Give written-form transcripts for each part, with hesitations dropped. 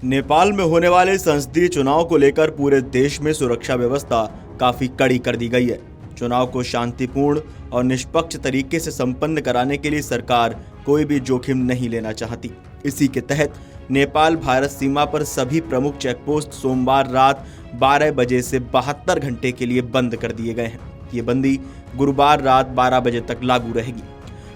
नेपाल में होने वाले संसदीय चुनाव को लेकर पूरे देश में सुरक्षा व्यवस्था काफी कड़ी कर दी गई है। चुनाव को शांतिपूर्ण और निष्पक्ष तरीके से संपन्न कराने के लिए सरकार कोई भी जोखिम नहीं लेना चाहती। इसी के तहत नेपाल भारत सीमा पर सभी प्रमुख चेकपोस्ट सोमवार रात 12 बजे से 72 घंटे के लिए बंद कर दिए गए हैं। ये बंदी गुरुवार रात 12 बजे तक लागू रहेगी।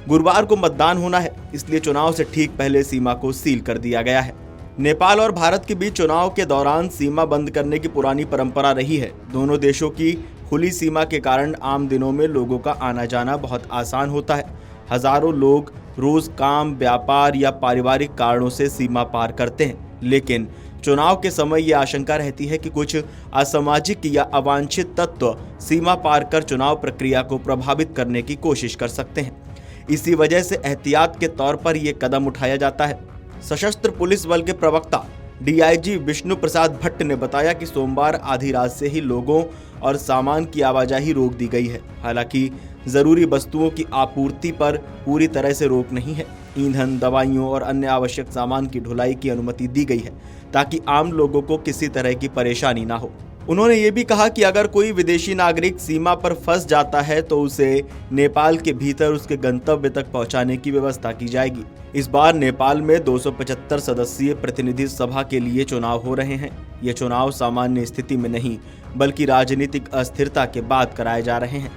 गुरुवार को मतदान होना है, इसलिए चुनाव से ठीक पहले सीमा को सील कर दिया गया है। नेपाल और भारत के बीच चुनाव के दौरान सीमा बंद करने की पुरानी परंपरा रही है। दोनों देशों की खुली सीमा के कारण आम दिनों में लोगों का आना जाना बहुत आसान होता है। हजारों लोग रोज काम, व्यापार या पारिवारिक कारणों से सीमा पार करते हैं, लेकिन चुनाव के समय ये आशंका रहती है कि कुछ असामाजिक या अवांछित तत्व सीमा पार कर चुनाव प्रक्रिया को प्रभावित करने की कोशिश कर सकते हैं। इसी वजह से एहतियात के तौर पर यह कदम उठाया जाता है। सशस्त्र पुलिस बल के प्रवक्ता डीआईजी विष्णु प्रसाद भट्ट ने बताया कि सोमवार आधी रात से ही लोगों और सामान की आवाजाही रोक दी गई है। हालांकि जरूरी वस्तुओं की आपूर्ति पर पूरी तरह से रोक नहीं है। ईंधन, दवाइयों और अन्य आवश्यक सामान की ढुलाई की अनुमति दी गई है ताकि आम लोगों को किसी तरह की परेशानी ना हो। उन्होंने ये भी कहा कि अगर कोई विदेशी नागरिक सीमा पर फंस जाता है तो उसे नेपाल के भीतर उसके गंतव्य तक पहुंचाने की व्यवस्था की जाएगी। इस बार नेपाल में 275 सदस्यीय प्रतिनिधि सभा के लिए चुनाव हो रहे हैं। ये चुनाव सामान्य स्थिति में नहीं बल्कि राजनीतिक अस्थिरता के बाद कराए जा रहे हैं।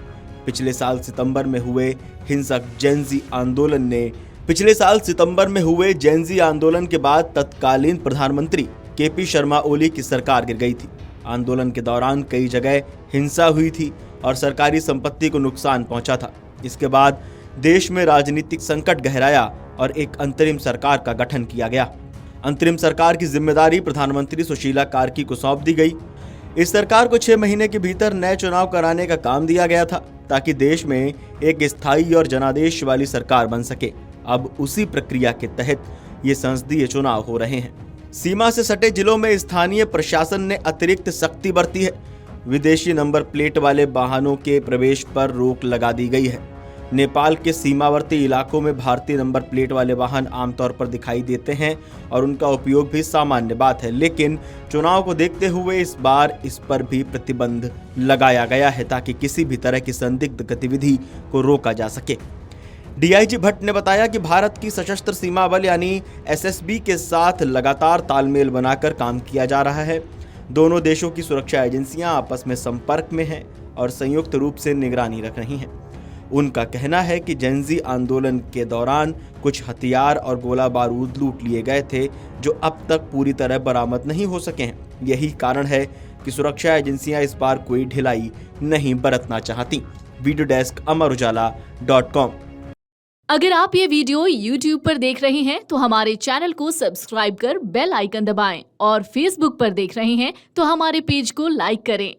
पिछले साल सितंबर में हुए हिंसक जेनजी आंदोलन के बाद तत्कालीन प्रधानमंत्री केपी शर्मा ओली की सरकार गिर गई थी। आंदोलन के दौरान कई जगह हिंसा हुई थी और सरकारी संपत्ति को नुकसान पहुंचा था। इसके बाद देश में राजनीतिक संकट गहराया और एक अंतरिम सरकार का गठन किया गया। अंतरिम सरकार की जिम्मेदारी प्रधानमंत्री सुशीला कार्की को सौंप दी गई। इस सरकार को 6 महीने के भीतर नए चुनाव कराने का काम दिया गया था ताकि देश में एक स्थायी और जनादेश वाली सरकार बन सके। अब उसी प्रक्रिया के तहत ये संसदीय चुनाव हो रहे हैं। सीमा से सटे जिलों में स्थानीय प्रशासन ने अतिरिक्त सख्ती बरती है। विदेशी नंबर प्लेट वाले वाहनों के प्रवेश पर रोक लगा दी गई है। नेपाल के सीमावर्ती इलाकों में भारतीय नंबर प्लेट वाले वाहन आमतौर पर दिखाई देते हैं और उनका उपयोग भी सामान्य बात है, लेकिन चुनाव को देखते हुए इस बार इस पर भी प्रतिबंध लगाया गया है ताकि किसी भी तरह की संदिग्ध गतिविधि को रोका जा सके। डीआईजी भट्ट ने बताया कि भारत की सशस्त्र सीमा बल यानी एसएसबी के साथ लगातार तालमेल बनाकर काम किया जा रहा है। दोनों देशों की सुरक्षा एजेंसियां आपस में संपर्क में हैं और संयुक्त रूप से निगरानी रख रही हैं। उनका कहना है कि जेनजी आंदोलन के दौरान कुछ हथियार और गोला बारूद लूट लिए गए थे जो अब तक पूरी तरह बरामद नहीं हो सके हैं। यही कारण है कि सुरक्षा एजेंसियां इस बार कोई ढिलाई नहीं बरतना चाहती। Video desk amarujala.com। अगर आप ये वीडियो YouTube पर देख रहे हैं तो हमारे चैनल को सब्सक्राइब कर बेल आइकन दबाएं और Facebook पर देख रहे हैं तो हमारे पेज को लाइक करें।